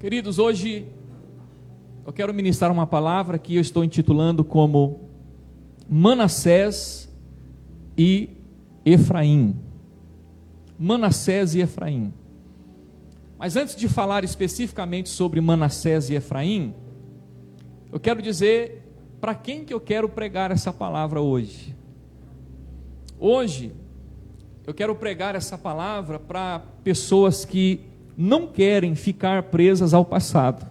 Queridos, hoje eu quero ministrar uma palavra que eu estou intitulando como Manassés e Efraim. Manassés e Efraim. Mas antes de falar especificamente sobre Manassés e Efraim, eu quero dizer para quem que eu quero pregar essa palavra hoje. Hoje, eu quero pregar essa palavra para pessoas que não querem ficar presas ao passado.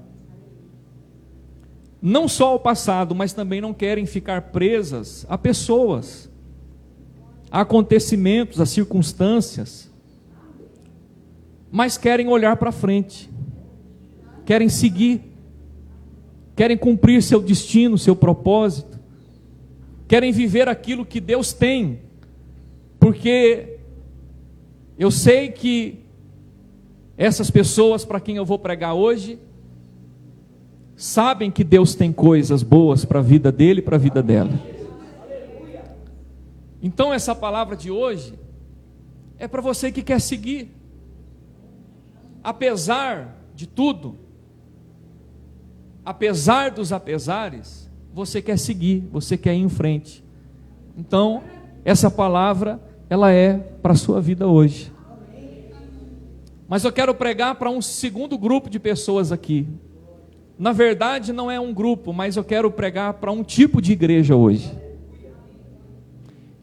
Não só ao passado, mas também não querem ficar presas a pessoas, a acontecimentos, a circunstâncias, mas querem olhar para frente, querem seguir, querem cumprir seu destino, seu propósito, querem viver aquilo que Deus tem, porque eu sei que essas pessoas para quem eu vou pregar hoje, sabem que Deus tem coisas boas para a vida dele e para a vida dela. Então essa palavra de hoje é para você que quer seguir, apesar de tudo, apesar dos apesares, você quer seguir, você quer ir em frente. Então essa palavra, ela é para a sua vida hoje. Mas eu quero pregar para um segundo grupo de pessoas aqui. Na verdade não é um grupo, mas eu quero pregar para um tipo de igreja hoje.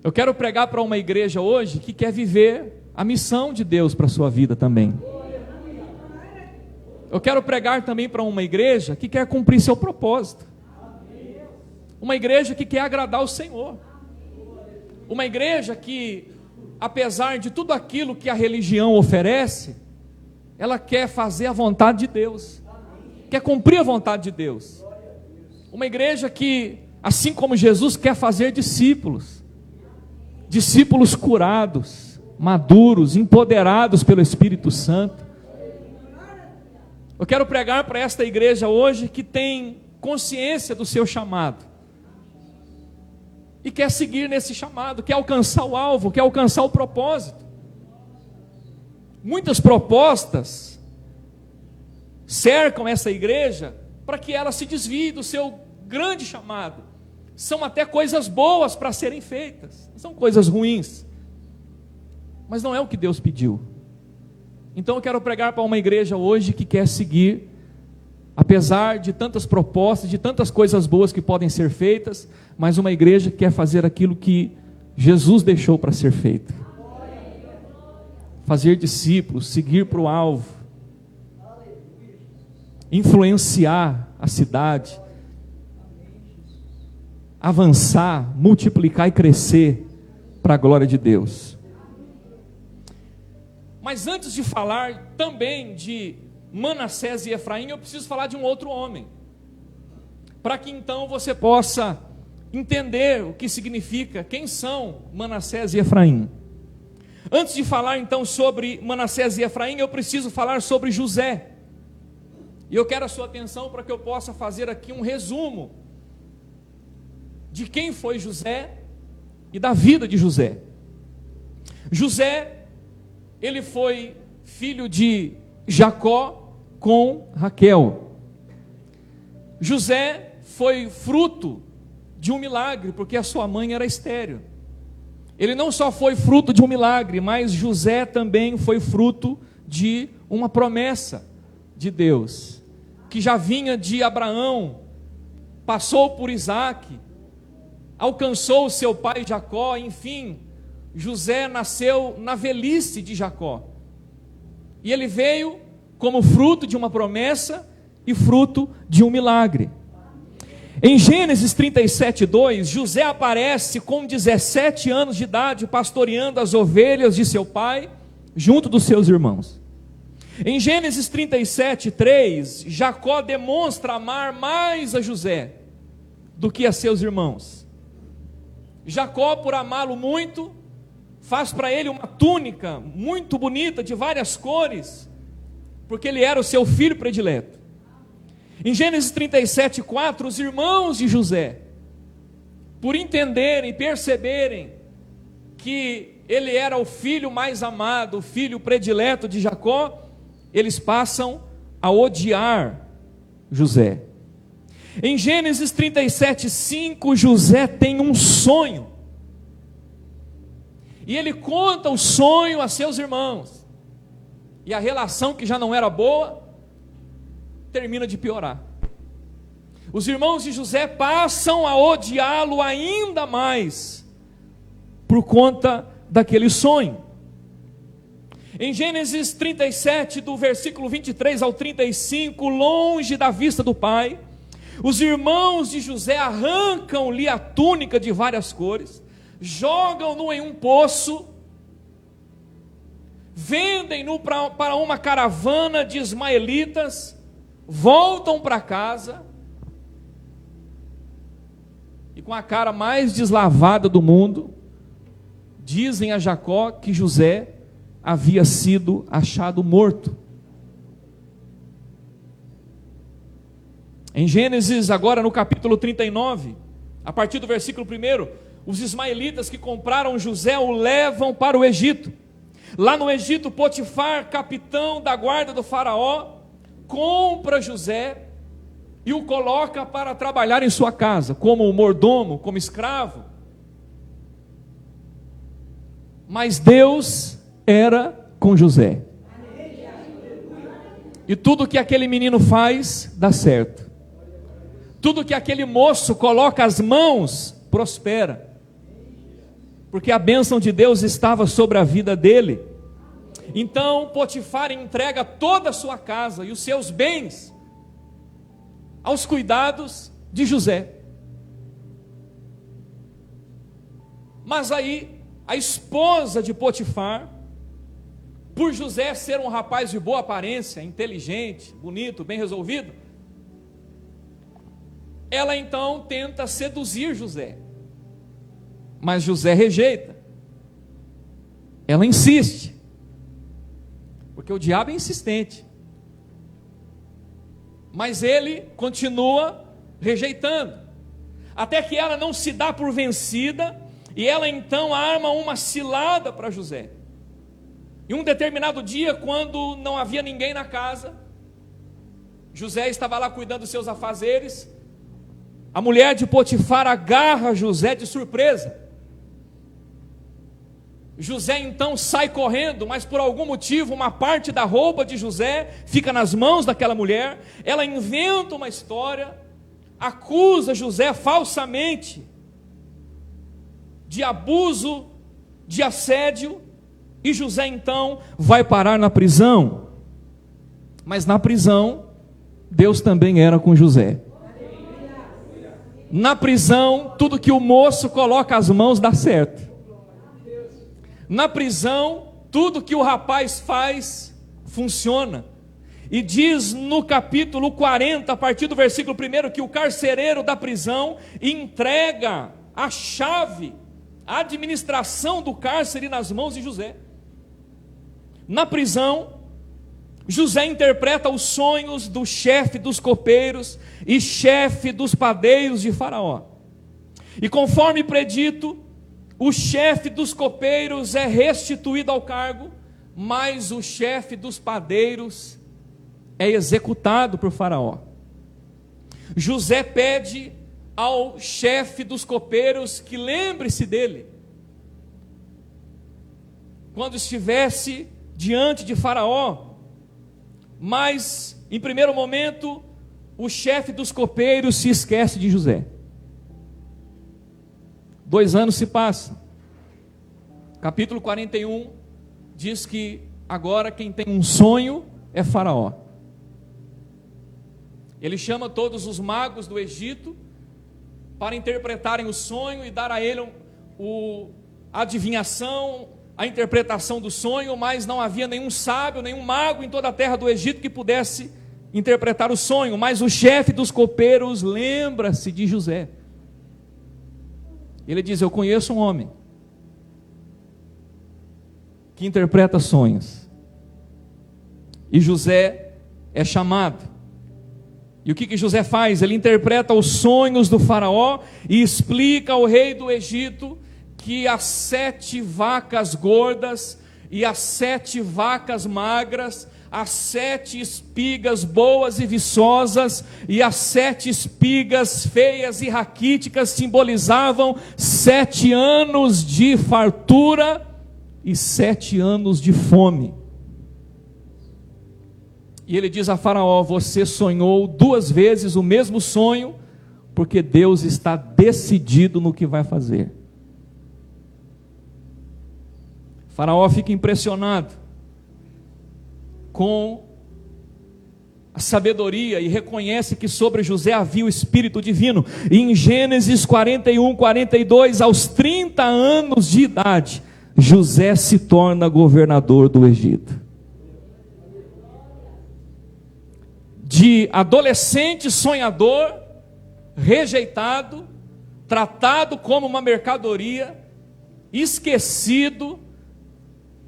Eu quero pregar para uma igreja hoje que quer viver a missão de Deus para a sua vida também. Eu quero pregar também para uma igreja que quer cumprir seu propósito. Uma igreja que quer agradar o Senhor. Uma igreja que, apesar de tudo aquilo que a religião oferece, ela quer fazer a vontade de Deus, quer cumprir a vontade de Deus. Uma igreja que, assim como Jesus, quer fazer discípulos, discípulos curados, maduros, empoderados pelo Espírito Santo. Eu quero pregar para esta igreja hoje que tem consciência do seu chamado e quer seguir nesse chamado, quer alcançar o alvo, quer alcançar o propósito. Muitas propostas cercam essa igreja para que ela se desvie do seu grande chamado. São até coisas boas para serem feitas, não são coisas ruins, mas não é o que Deus pediu. Então eu quero pregar para uma igreja hoje que quer seguir, apesar de tantas propostas, de tantas coisas boas que podem ser feitas, mas uma igreja que quer fazer aquilo que Jesus deixou para ser feito. Fazer discípulos, seguir para o alvo, influenciar a cidade, avançar, multiplicar e crescer para a glória de Deus. Mas antes de falar também de Manassés e Efraim, eu preciso falar de um outro homem, para que então você possa entender o que significa, quem são Manassés e Efraim. Antes de falar então sobre Manassés e Efraim, eu preciso falar sobre José. E eu quero a sua atenção para que eu possa fazer aqui um resumo de quem foi José e da vida de José. José, ele foi filho de Jacó com Raquel. José foi fruto de um milagre, porque a sua mãe era estéril. Ele não só foi fruto de um milagre, mas José também foi fruto de uma promessa de Deus, que já vinha de Abraão, passou por Isaac, alcançou seu pai Jacó, enfim, José nasceu na velhice de Jacó. E ele veio como fruto de uma promessa e fruto de um milagre. Em Gênesis 37:2, José aparece com 17 anos de idade, pastoreando as ovelhas de seu pai, junto dos seus irmãos. Em Gênesis 37:3, Jacó demonstra amar mais a José do que a seus irmãos. Jacó, por amá-lo muito, faz para ele uma túnica muito bonita, de várias cores, porque ele era o seu filho predileto. Em Gênesis 37:4, os irmãos de José, por entenderem, perceberem que ele era o filho mais amado, o filho predileto de Jacó, eles passam a odiar José. Em Gênesis 37:5, José tem um sonho. E ele conta o sonho a seus irmãos. E a relação, que já não era boa, termina de piorar. Os irmãos de José passam a odiá-lo ainda mais por conta daquele sonho. Em Gênesis 37, do versículo 23 ao 35, longe da vista do pai, os irmãos de José arrancam-lhe a túnica de várias cores, jogam-no em um poço, vendem-no para uma caravana de ismaelitas, voltam para casa, e com a cara mais deslavada do mundo, dizem a Jacó que José havia sido achado morto. Em Gênesis, agora no capítulo 39, a partir do versículo 1, os ismaelitas que compraram José o levam para o Egito. Lá no Egito, Potifar, capitão da guarda do faraó, compra José e o coloca para trabalhar em sua casa, como mordomo, como escravo. Mas Deus era com José. E tudo que aquele menino faz, dá certo. Tudo que aquele moço coloca as mãos, prospera. Porque a bênção de Deus estava sobre a vida dele. Então Potifar entrega toda a sua casa e os seus bens aos cuidados de José. Mas aí a esposa de Potifar, por José ser um rapaz de boa aparência, inteligente, bonito, bem resolvido, ela então tenta seduzir José. Mas José rejeita. Ela insiste. Porque o diabo é insistente. Mas ele continua rejeitando. Até que ela não se dá por vencida, e ela então arma uma cilada para José. E um determinado dia, quando não havia ninguém na casa, José estava lá cuidando dos seus afazeres, a mulher de Potifar agarra José de surpresa. José então sai correndo, mas por algum motivo uma parte da roupa de José fica nas mãos daquela mulher. Ela inventa uma história, acusa José falsamente de abuso, de assédio, e José então vai parar na prisão. Mas na prisão, Deus também era com José. Na prisão, tudo que o moço coloca as mãos dá certo. Na prisão, tudo que o rapaz faz funciona. E diz no capítulo 40, a partir do versículo 1, que o carcereiro da prisão entrega a chave, a administração do cárcere nas mãos de José. Na prisão, José interpreta os sonhos do chefe dos copeiros e chefe dos padeiros de Faraó. E conforme predito, o chefe dos copeiros é restituído ao cargo, mas o chefe dos padeiros é executado por Faraó. José pede ao chefe dos copeiros que lembre-se dele quando estivesse diante de Faraó. Mas, em primeiro momento, o chefe dos copeiros se esquece de José. 2 anos se passam. Capítulo 41 diz que agora quem tem um sonho é Faraó. Ele chama todos os magos do Egito para interpretarem o sonho e dar a ele a adivinhação, a interpretação do sonho, mas não havia nenhum sábio, nenhum mago em toda a terra do Egito que pudesse interpretar o sonho. Mas o chefe dos copeiros lembra-se de José. Ele diz: eu conheço um homem que interpreta sonhos. E José é chamado. E o que José faz? Ele interpreta os sonhos do faraó e explica ao rei do Egito que as 7 vacas gordas e as 7 vacas magras as 7 espigas boas e viçosas, e as 7 espigas feias e raquíticas simbolizavam 7 anos de fartura e 7 anos de fome. E ele diz a Faraó: você sonhou 2 vezes o mesmo sonho, porque Deus está decidido no que vai fazer. Faraó fica impressionado com a sabedoria e reconhece que sobre José havia o Espírito Divino. E em Gênesis 41, 42, aos 30 anos de idade, José se torna governador do Egito. De adolescente sonhador, rejeitado, tratado como uma mercadoria, esquecido,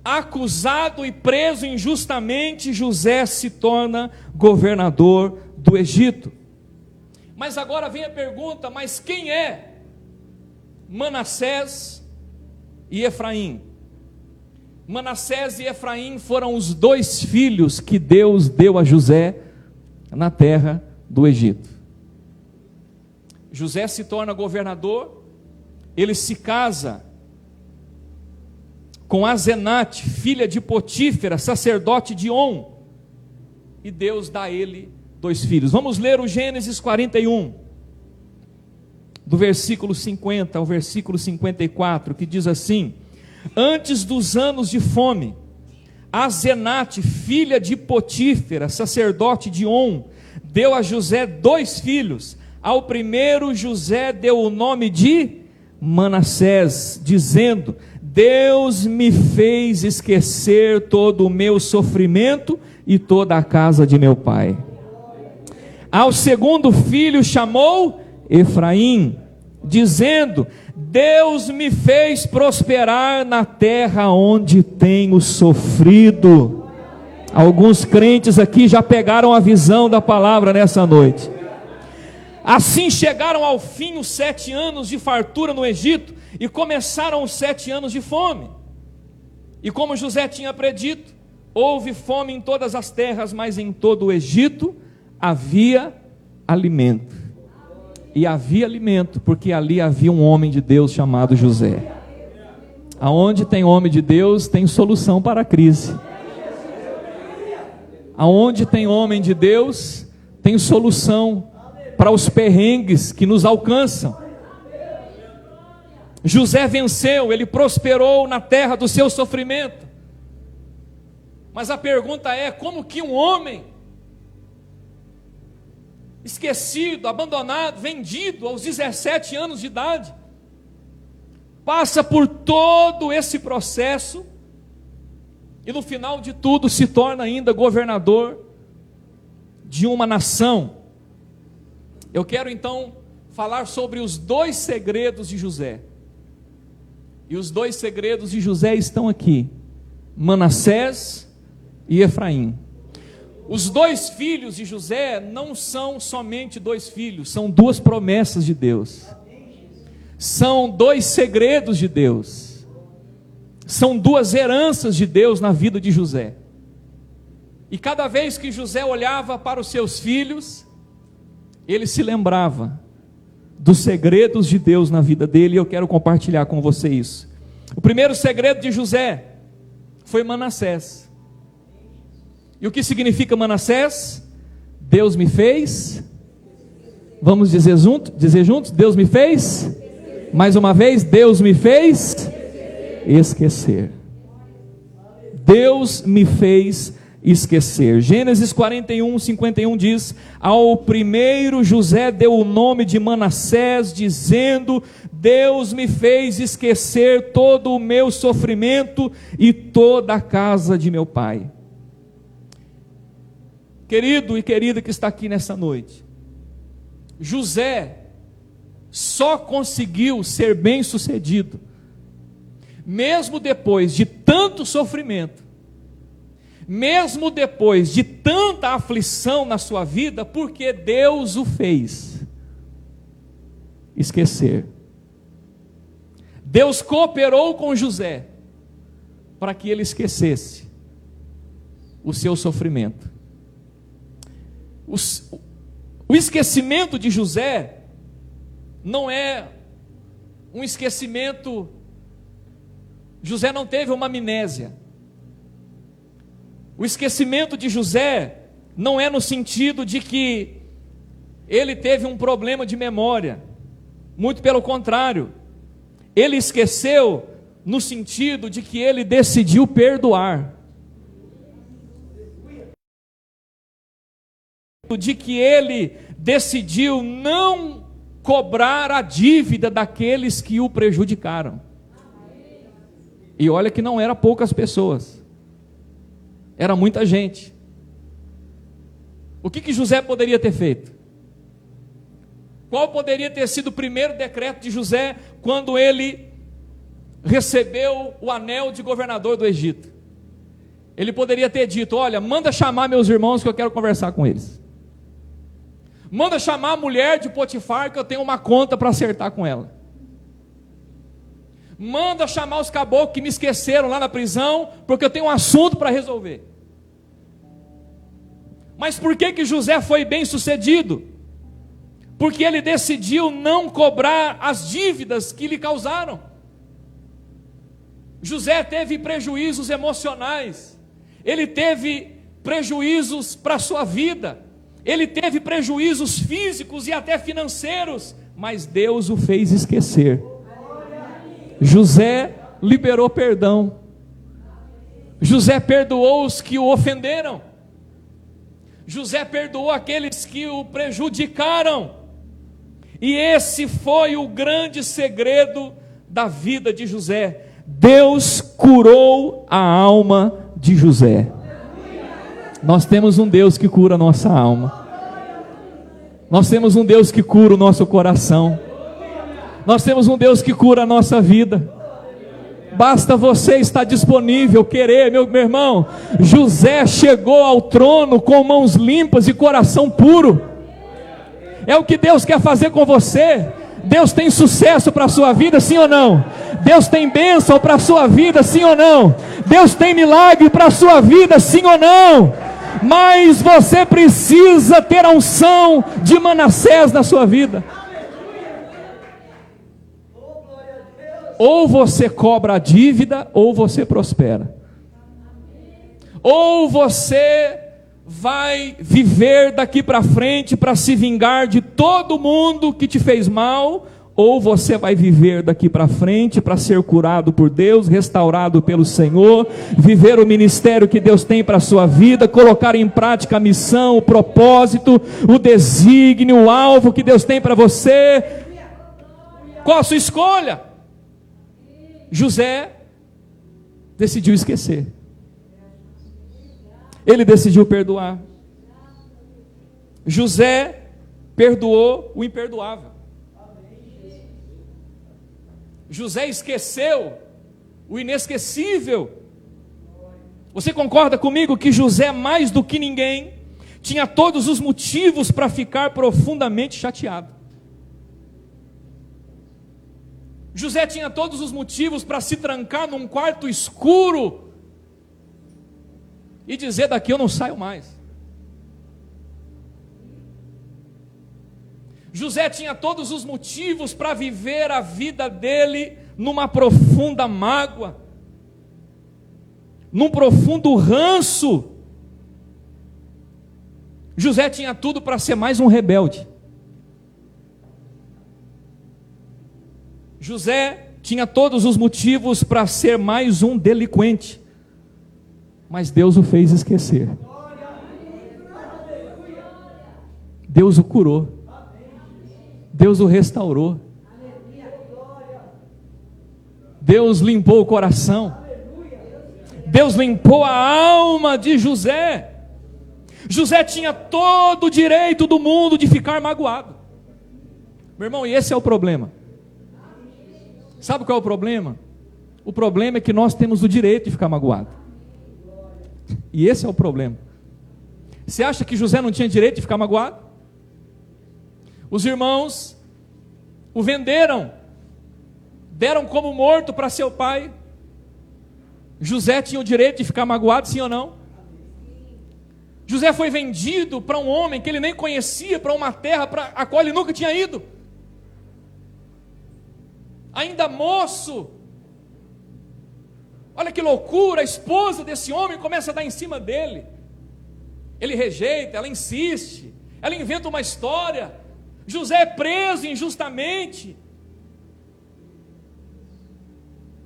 acusado e preso injustamente, José se torna governador do Egito. Mas agora vem a pergunta: mas quem é Manassés e Efraim? Manassés e Efraim foram os 2 filhos que Deus deu a José na terra do Egito. José se torna governador, ele se casa com Asenate, filha de Potífera, sacerdote de On, e Deus dá a ele 2 filhos. Vamos ler o Gênesis 41, do versículo 50 ao versículo 54, que diz assim: antes dos anos de fome, Asenate, filha de Potífera, sacerdote de On, deu a José 2 filhos. Ao primeiro José deu o nome de Manassés, dizendo: Deus me fez esquecer todo o meu sofrimento e toda a casa de meu pai. Ao segundo filho chamou Efraim, dizendo: Deus me fez prosperar na terra onde tenho sofrido. Alguns crentes aqui já pegaram a visão da palavra nessa noite. Assim chegaram ao fim os 7 anos de fartura no Egito, e começaram os 7 anos de fome. E como José tinha predito, houve fome em todas as terras, mas em todo o Egito havia alimento. E havia alimento, porque ali havia um homem de Deus chamado José. Aonde tem homem de Deus, tem solução para a crise. Aonde tem homem de Deus, tem solução para os perrengues que nos alcançam. José venceu, ele prosperou na terra do seu sofrimento. Mas a pergunta é: como que um homem esquecido, abandonado, vendido aos 17 anos de idade, passa por todo esse processo e no final de tudo se torna ainda governador de uma nação? Eu quero então falar sobre os 2 segredos de José. E os 2 segredos de José estão aqui: Manassés e Efraim. Os 2 filhos de José não são somente 2 filhos, são 2 promessas de Deus. São 2 segredos de Deus. São 2 heranças de Deus na vida de José. E cada vez que José olhava para os seus filhos, ele se lembrava dos segredos de Deus na vida dele, e eu quero compartilhar com você isso. O primeiro segredo de José foi Manassés. E o que significa Manassés? Deus me fez, vamos dizer juntos, Deus me fez, mais uma vez, Deus me fez esquecer. Deus me fez esquecer. Gênesis 41, 51 diz: ao primeiro José deu o nome de Manassés, dizendo: Deus me fez esquecer todo o meu sofrimento e toda a casa de meu pai. Querido e querida que está aqui nessa noite, José só conseguiu ser bem sucedido, mesmo depois de tanto sofrimento, mesmo depois de tanta aflição na sua vida, porque Deus o fez esquecer. Deus cooperou com José para que ele esquecesse o seu sofrimento. O esquecimento de José não é um esquecimento. José não teve uma amnésia. O esquecimento de José não é no sentido de que ele teve um problema de memória. Muito pelo contrário. Ele esqueceu no sentido de que ele decidiu perdoar. De que ele decidiu não cobrar a dívida daqueles que o prejudicaram. E olha que não era poucas pessoas, era muita gente. O que José poderia ter feito? Qual poderia ter sido o primeiro decreto de José quando ele recebeu o anel de governador do Egito? Ele poderia ter dito: olha, manda chamar meus irmãos que eu quero conversar com eles. Manda chamar a mulher de Potifar que eu tenho uma conta para acertar com ela. Manda chamar os caboclos que me esqueceram lá na prisão, porque eu tenho um assunto para resolver. Mas por que José foi bem sucedido? Porque ele decidiu não cobrar as dívidas que lhe causaram. José teve prejuízos emocionais, ele teve prejuízos para a sua vida, ele teve prejuízos físicos e até financeiros, mas Deus o fez esquecer. José liberou perdão. José perdoou os que o ofenderam. José perdoou aqueles que o prejudicaram. E esse foi o grande segredo da vida de José. Deus curou a alma de José. Nós temos um Deus que cura a nossa alma. Nós temos um Deus que cura o nosso coração. Nós temos um Deus que cura a nossa vida. Basta você estar disponível, querer, meu irmão. José chegou ao trono com mãos limpas e coração puro. É o que Deus quer fazer com você. Deus tem sucesso para a sua vida, sim ou não? Deus tem bênção para a sua vida, sim ou não? Deus tem milagre para a sua vida, sim ou não? Mas você precisa ter a unção de Manassés na sua vida. Ou você cobra a dívida, ou você prospera. Ou você vai viver daqui para frente para se vingar de todo mundo que te fez mal, ou você vai viver daqui para frente para ser curado por Deus, restaurado pelo Senhor, viver o ministério que Deus tem para a sua vida, colocar em prática a missão, o propósito, o desígnio, o alvo que Deus tem para você. Qual a sua escolha? José decidiu esquecer. Ele decidiu perdoar. José perdoou o imperdoável. José esqueceu o inesquecível. Você concorda comigo que José, mais do que ninguém, tinha todos os motivos para ficar profundamente chateado? José tinha todos os motivos para se trancar num quarto escuro e dizer: daqui eu não saio mais. José tinha todos os motivos para viver a vida dele numa profunda mágoa, num profundo ranço. José tinha tudo para ser mais um rebelde. José tinha todos os motivos para ser mais um delinquente, mas Deus o fez esquecer. Deus o curou. Deus o restaurou. Deus limpou o coração. Deus limpou a alma de José. José tinha todo o direito do mundo de ficar magoado. Meu irmão, e esse é o problema. Sabe qual é o problema? O problema é que nós temos o direito de ficar magoado. E esse é o problema. Você acha que José não tinha direito de ficar magoado? Os irmãos o venderam, deram como morto para seu pai. José tinha o direito de ficar magoado, sim ou não? José foi vendido para um homem que ele nem conhecia, para uma terra a qual ele nunca tinha ido. Ainda moço, olha que loucura, a esposa desse homem começa a dar em cima dele. Ele rejeita, ela insiste, ela inventa uma história. José é preso injustamente.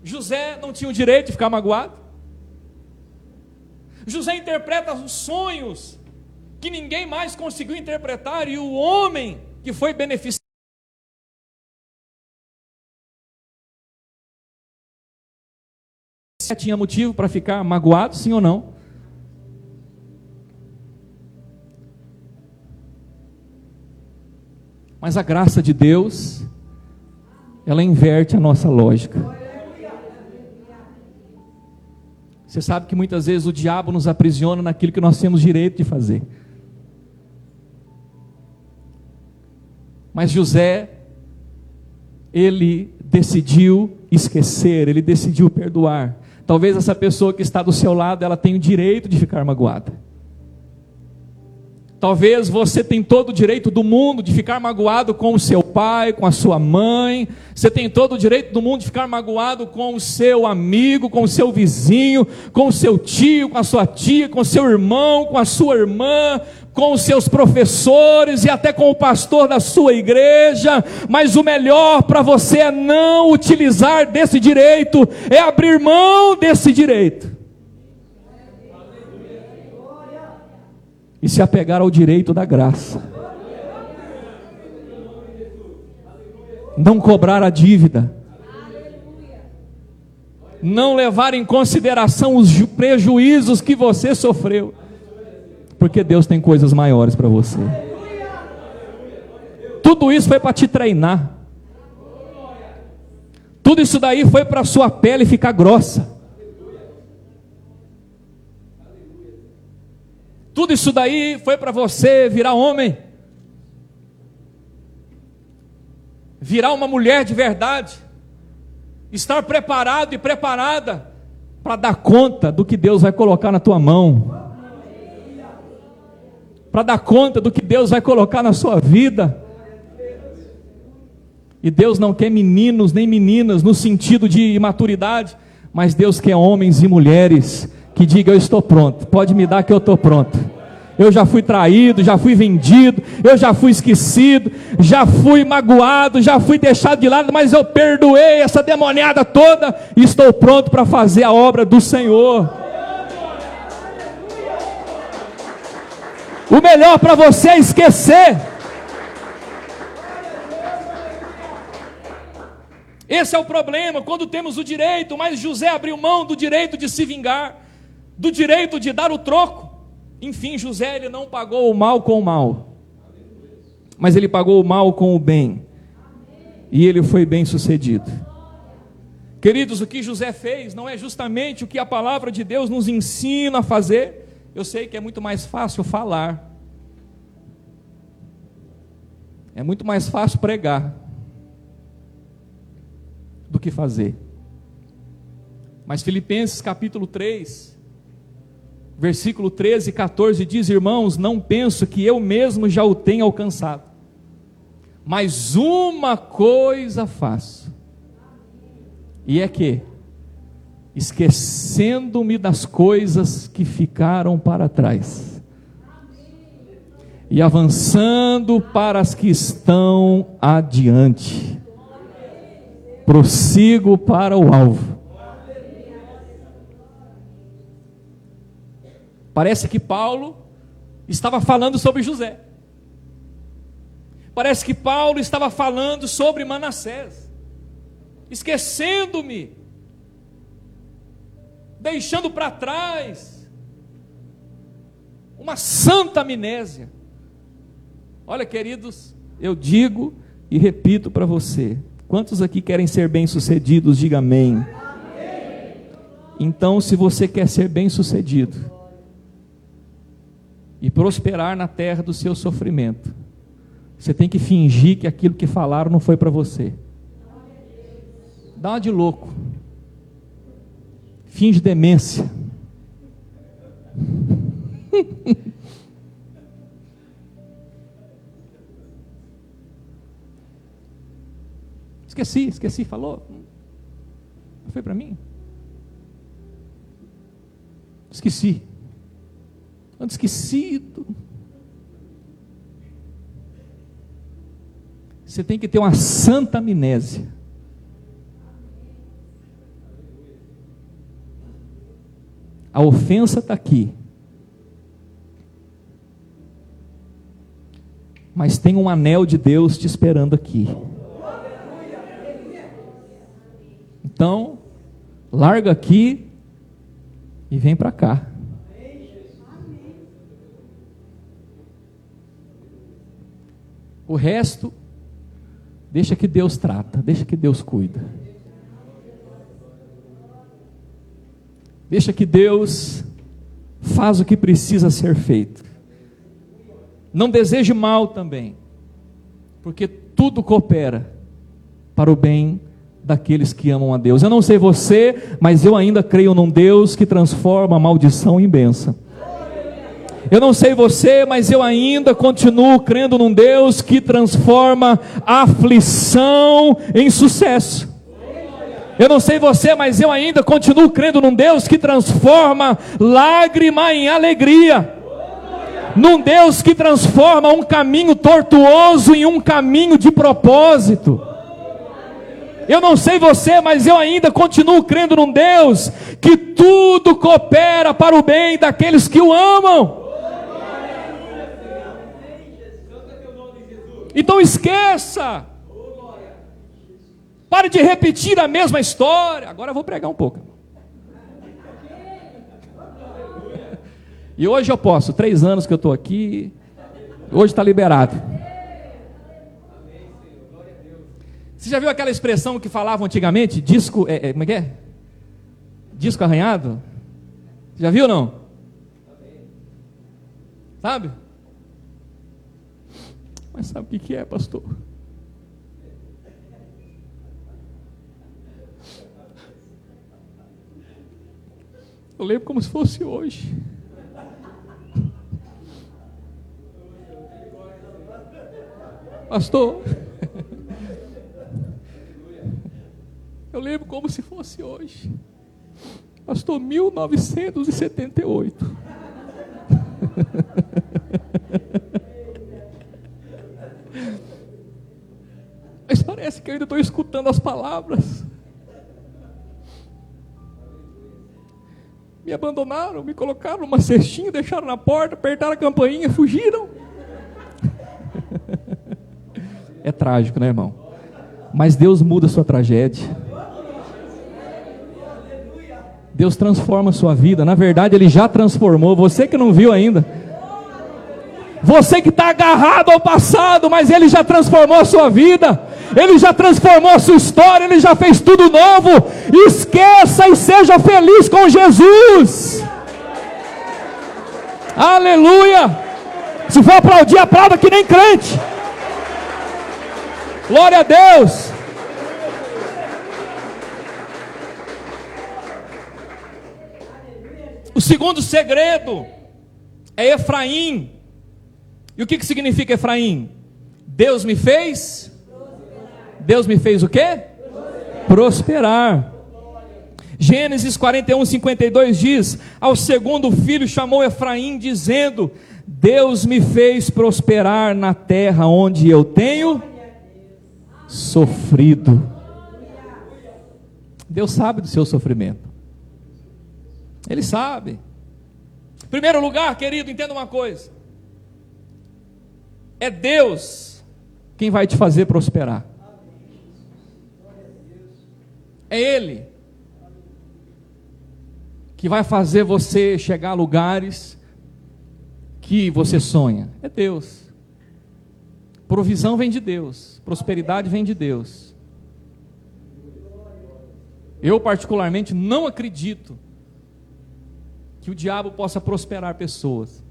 José não tinha o direito de ficar magoado. José interpreta os sonhos que ninguém mais conseguiu interpretar, e o homem que foi beneficiado tinha motivo para ficar magoado, sim ou não? Mas a graça de Deus, ela inverte a nossa lógica. Você sabe que muitas vezes o diabo nos aprisiona naquilo que nós temos direito de fazer. Mas José, ele decidiu esquecer, ele decidiu perdoar. Talvez essa pessoa que está do seu lado, ela tenha o direito de ficar magoada. Talvez você tenha todo o direito do mundo de ficar magoado com o seu pai, com a sua mãe. Você tem todo o direito do mundo de ficar magoado com o seu amigo, com o seu vizinho, com o seu tio, com a sua tia, com o seu irmão, com a sua irmã, com os seus professores e até com o pastor da sua igreja. Mas o melhor para você é não utilizar desse direito, é abrir mão desse direito e se apegar ao direito da graça. Não cobrar a dívida, não levar em consideração os prejuízos que você sofreu, porque Deus tem coisas maiores para você. Tudo isso foi para te treinar, tudo isso daí foi para a sua pele ficar grossa. Tudo isso daí foi para você virar homem, virar uma mulher de verdade, estar preparado e preparada para dar conta do que Deus vai colocar na tua mão, para dar conta do que Deus vai colocar na sua vida. E Deus não quer meninos nem meninas no sentido de imaturidade, mas Deus quer homens e mulheres que digam: eu estou pronto, pode me dar que eu estou pronto. Eu já fui traído, já fui vendido, eu já fui esquecido, já fui magoado, já fui deixado de lado, mas eu perdoei essa demoniada toda e estou pronto para fazer a obra do Senhor. O melhor para você é esquecer. Esse é o problema, quando temos o direito, mas José abriu mão do direito de se vingar, do direito de dar o troco. Enfim, José, ele não pagou o mal com o mal, mas ele pagou o mal com o bem, e ele foi bem sucedido. Queridos, o que José fez não é justamente o que a palavra de Deus nos ensina a fazer. Eu sei que é muito mais fácil falar, é muito mais fácil pregar do que fazer. Mas Filipenses capítulo 3, versículo 13 e 14 diz: irmãos, não penso que eu mesmo já o tenha alcançado, mas uma coisa faço, e é que, esquecendo-me das coisas que ficaram para trás, e avançando para as que estão adiante, prossigo para o alvo. Parece que Paulo estava falando sobre José. Parece que Paulo estava falando sobre Manassés. Esquecendo-me, deixando para trás uma santa amnésia. Olha, queridos, eu digo e repito para você: quantos aqui querem ser bem-sucedidos? Diga amém. Então, se você quer ser bem-sucedido e prosperar na terra do seu sofrimento, você tem que fingir que aquilo que falaram não foi para você. Dá uma de louco, finge demência. Esqueci, falou. Não foi para mim? Esqueci. Ando esquecido. Você tem que ter uma santa amnésia. A ofensa está aqui. Mas tem um anel de Deus te esperando aqui. Então, larga aqui e vem para cá. O resto, deixa que Deus trata, deixa que Deus cuida. Deixa que Deus faz o que precisa ser feito. Não deseje mal também, porque tudo coopera para o bem daqueles que amam a Deus. Eu não sei você, mas eu ainda creio num Deus que transforma a maldição em bênção. Eu não sei você, mas eu ainda continuo crendo num Deus que transforma a aflição em sucesso. Eu não sei você, mas eu ainda continuo crendo num Deus que transforma lágrima em alegria. Num Deus que transforma um caminho tortuoso em um caminho de propósito. Eu não sei você, mas eu ainda continuo crendo num Deus que tudo coopera para o bem daqueles que o amam. Então esqueça. Pare de repetir a mesma história. Agora eu vou pregar um pouco. E hoje eu posso, 3 anos que eu estou aqui, hoje está liberado. Você já viu aquela expressão que falavam antigamente? Disco, como é que é? Disco arranhado? Já viu ou não? Sabe? Mas sabe o que é, pastor? Eu lembro como se fosse hoje. Pastor, eu lembro como se fosse hoje. Pastor, 1978. Mas parece que eu ainda estou escutando as palavras. Me abandonaram, me colocaram numa cestinha, deixaram na porta, apertaram a campainha, fugiram. É trágico, né, irmão? Mas Deus muda a sua tragédia. Deus transforma a sua vida. Na verdade, Ele já transformou. Você que não viu ainda. Você que está agarrado ao passado, mas Ele já transformou a sua vida. Ele já transformou a sua história. Ele já fez tudo novo. Esqueça e seja feliz com Jesus. Aleluia. Se for aplaudir, aplauda que nem crente. Glória a Deus. O segundo segredo é Efraim. E o que significa Efraim? Deus me fez? Deus me fez o quê? Prosperar. Gênesis 41:52 diz: ao segundo filho chamou Efraim, dizendo: Deus me fez prosperar na terra onde eu tenho sofrido. Deus sabe do seu sofrimento. Ele sabe. Em primeiro lugar, querido, entenda uma coisa. É Deus quem vai te fazer prosperar. É Ele que vai fazer você chegar a lugares que você sonha. É Deus. Provisão vem de Deus, prosperidade vem de Deus. Eu particularmente não acredito que o diabo possa prosperar pessoas.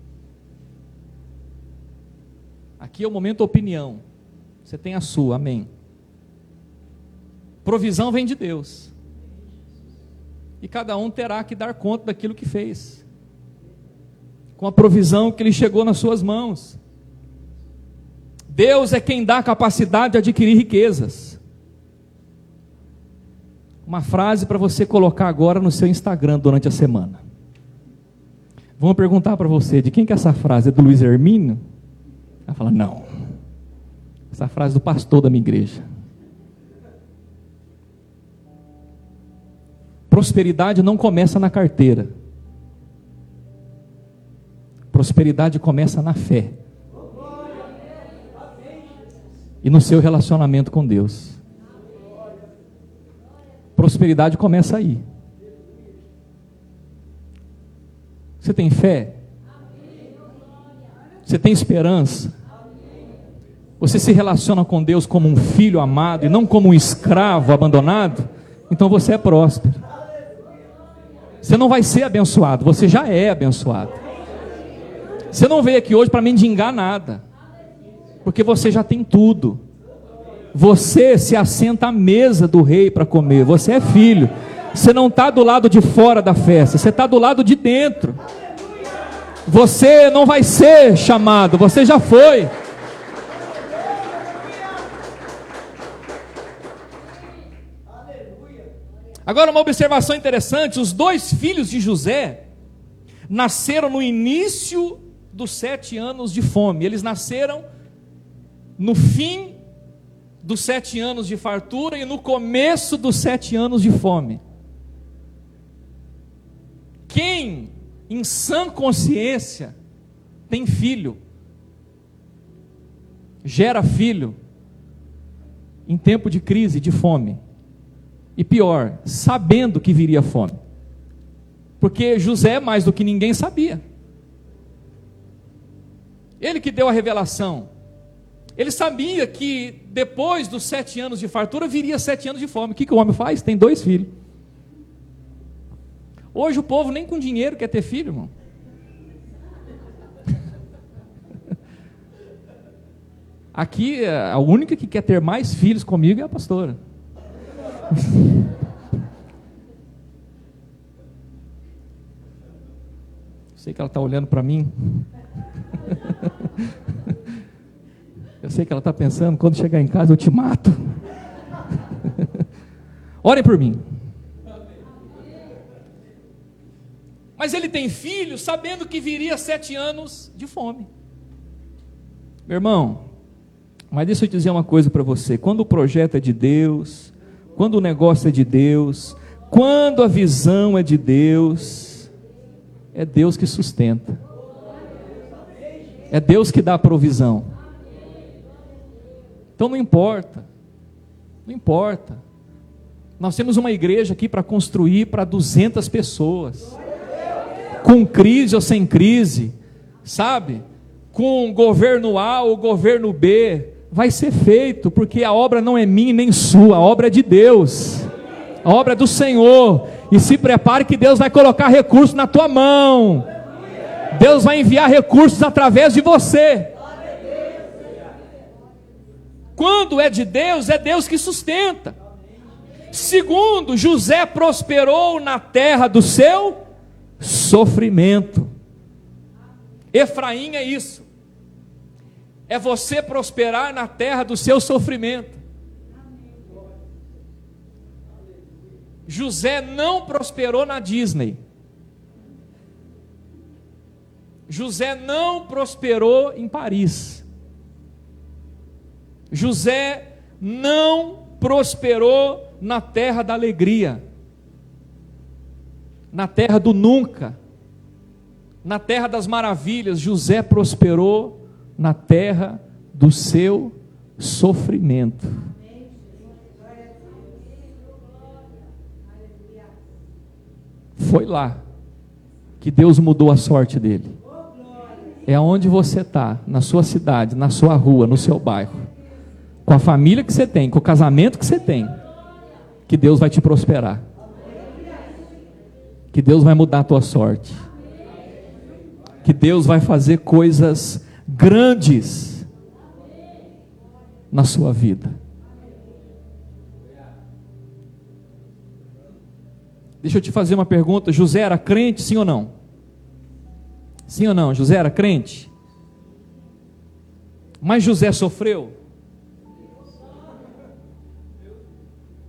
Aqui é o momento da opinião. Você tem a sua, amém. Provisão vem de Deus. E cada um terá que dar conta daquilo que fez, com a provisão que lhe chegou nas suas mãos. Deus é quem dá a capacidade de adquirir riquezas. uma frase para você colocar agora no seu Instagram durante a semana. Vamos perguntar para você, de quem que é essa frase? É do Luiz Hermínio? Ela fala, não. Essa frase é do pastor da minha igreja. Prosperidade não começa na carteira. Prosperidade começa na fé. E no seu relacionamento com Deus. Prosperidade começa aí. Você tem fé? Você tem esperança? Você se relaciona com Deus como um filho amado e não como um escravo abandonado? Então você é próspero. Você não vai ser abençoado, você já é abençoado. Você não veio aqui hoje para mendigar nada, porque você já tem tudo. Você se assenta à mesa do rei para comer, você é filho. Você não está do lado de fora da festa, você está do lado de dentro. Você não vai ser chamado, você já foi. Agora uma observação interessante, os dois filhos de José nasceram no início dos 7 anos de fome. Eles nasceram no fim dos 7 anos de fartura e no começo dos 7 anos de fome. Quem, em sã consciência, tem filho, gera filho, em tempo de crise, de fome. E pior, sabendo que viria fome. Porque José, mais do que ninguém, sabia. Ele que deu a revelação. Ele sabia que depois dos 7 anos de fartura, viria 7 anos de fome. O que o homem faz? Tem 2 filhos. Hoje o povo nem com dinheiro quer ter filho, irmão. Aqui, a única que quer ter mais filhos comigo é a pastora. Sei que ela está olhando para mim. Eu sei que ela está pensando, quando chegar em casa eu te mato. Orem por mim. Mas ele tem filho sabendo que viria 7 anos de fome. Meu irmão, mas deixa eu dizer uma coisa para você. Quando o projeto é de Deus, quando o negócio é de Deus, quando a visão é de Deus, é Deus que sustenta. É Deus que dá a provisão. Então não importa. Não importa. Nós temos uma igreja aqui para construir para 200 pessoas. Com crise ou sem crise, sabe? Com governo A ou governo B, vai ser feito, porque a obra não é minha nem sua, a obra é de Deus, a obra é do Senhor. E se prepare que Deus vai colocar recursos na tua mão. Deus vai enviar recursos através de você. Quando é de Deus, é Deus que sustenta. Segundo, José prosperou na terra do seu sofrimento. Efraim é isso. É você prosperar na terra do seu sofrimento. José não prosperou na Disney. José não prosperou em Paris. José não prosperou na terra da alegria, na terra do nunca, na terra das maravilhas. José prosperou na terra do seu sofrimento. Foi lá que Deus mudou a sorte dele. É onde você está, na sua cidade, na sua rua, no seu bairro, com a família que você tem, com o casamento que você tem, que Deus vai te prosperar, que Deus vai mudar a tua sorte, que Deus vai fazer coisas grandes na sua vida. Deixa eu te fazer uma pergunta. José era crente, sim ou não? Sim ou não? José era crente? Mas José sofreu?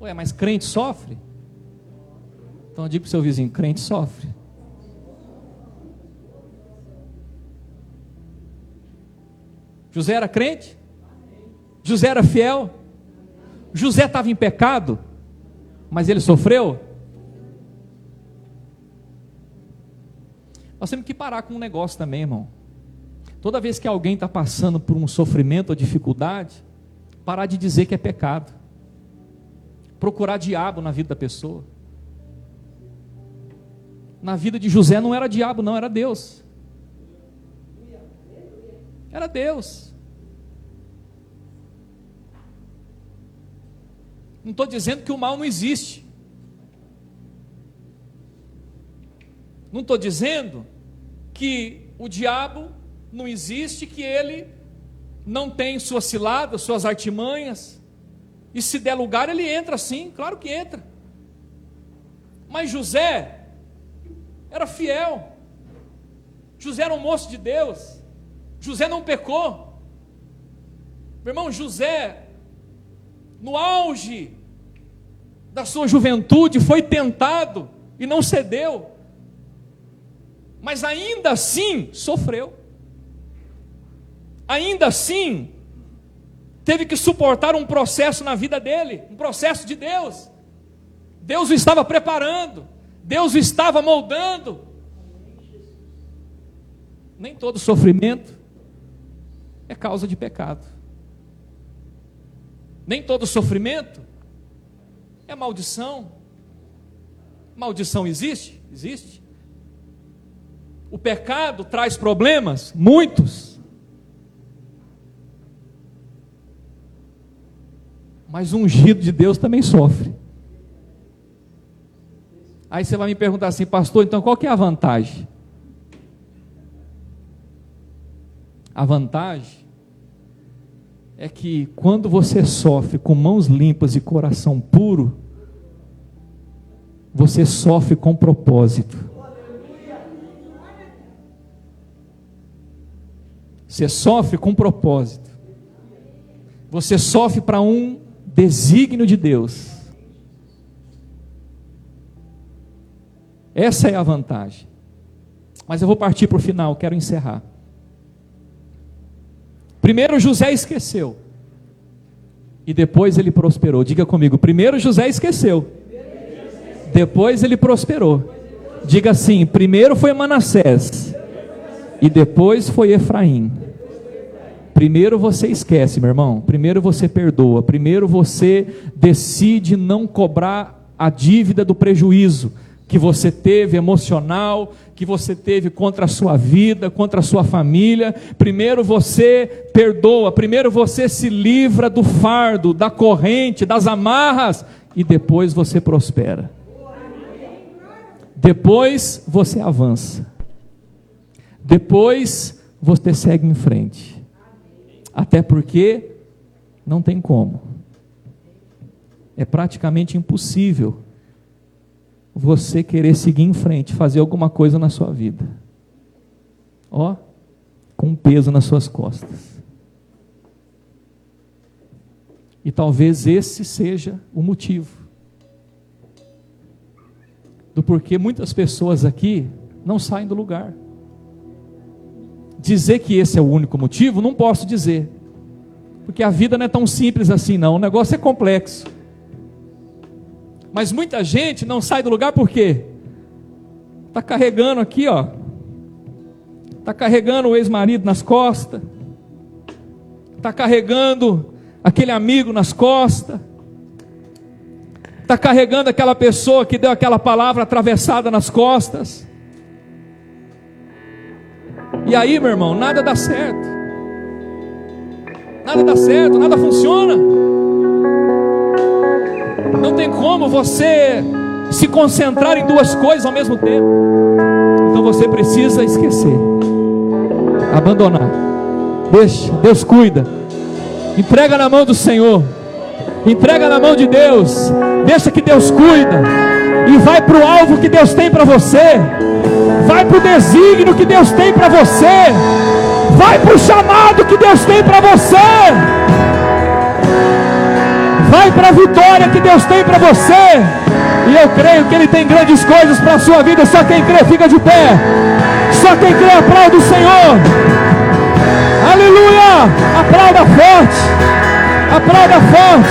Ué, mas crente sofre? Então diga para o seu vizinho: crente sofre. José era crente? José era fiel? José estava em pecado, mas ele sofreu? Nós temos que parar com um negócio também, irmão. Toda vez que alguém está passando por um sofrimento ou dificuldade, parar de dizer que é pecado. Procurar diabo na vida da pessoa. Na vida de José não era diabo, não, era Deus. Era Deus. Não estou dizendo que o mal não existe. Não estou dizendo que o diabo não existe, que ele não tem suas ciladas, suas artimanhas, e se der lugar ele entra sim, claro que entra. Mas José era fiel, José era um moço de Deus, José não pecou. Meu irmão, José, no auge da sua juventude, foi tentado e não cedeu, mas ainda assim sofreu, ainda assim teve que suportar um processo na vida dele, um processo de Deus. Deus o estava preparando, Deus o estava moldando. Nem todo sofrimento é causa de pecado, nem todo sofrimento é maldição. Maldição existe? Existe. O pecado traz problemas? Muitos. Mas o ungido de Deus também sofre. Aí você vai me perguntar assim: pastor, então qual que é a vantagem? A vantagem é que quando você sofre com mãos limpas e coração puro, você sofre com propósito. Você sofre com propósito. Você sofre para um desígnio de Deus. Essa é a vantagem. Mas eu vou partir para o final, quero encerrar. Primeiro José esqueceu, e depois ele prosperou. Diga comigo: primeiro José esqueceu, depois ele prosperou. Diga assim: primeiro foi Manassés, e depois foi Efraim. Primeiro você esquece, meu irmão. Primeiro você perdoa. Primeiro você decide não cobrar a dívida do prejuízo que você teve emocional, que você teve contra a sua vida, contra a sua família. Primeiro você perdoa, primeiro você se livra do fardo, da corrente, das amarras, e depois você prospera. Depois você avança. Depois você segue em frente. Até porque não tem como. É praticamente impossível você querer seguir em frente, fazer alguma coisa na sua vida, com um peso nas suas costas. E talvez esse seja o motivo do porquê muitas pessoas aqui não saem do lugar. Dizer que esse é o único motivo, não posso dizer, porque a vida não é tão simples assim não, o negócio é complexo. Mas muita gente não sai do lugar por quê? Está carregando aqui, está carregando o ex-marido nas costas, está carregando aquele amigo nas costas, está carregando aquela pessoa que deu aquela palavra atravessada nas costas. E aí, meu irmão, nada dá certo. Nada dá certo, nada funciona. Não tem como você se concentrar em duas coisas ao mesmo tempo. Então você precisa esquecer, abandonar. Deixa, Deus cuida. Entrega na mão do Senhor. Entrega na mão de Deus. Deixa que Deus cuida. E vai para o alvo que Deus tem para você. Vai para o desígnio que Deus tem para você. Vai para o chamado que Deus tem para você. Vai para a vitória que Deus tem para você. E eu creio que Ele tem grandes coisas para a sua vida. Só quem crê fica de pé. Só quem crê aplauda o Senhor. Aleluia! Aplauda forte. Aplauda forte.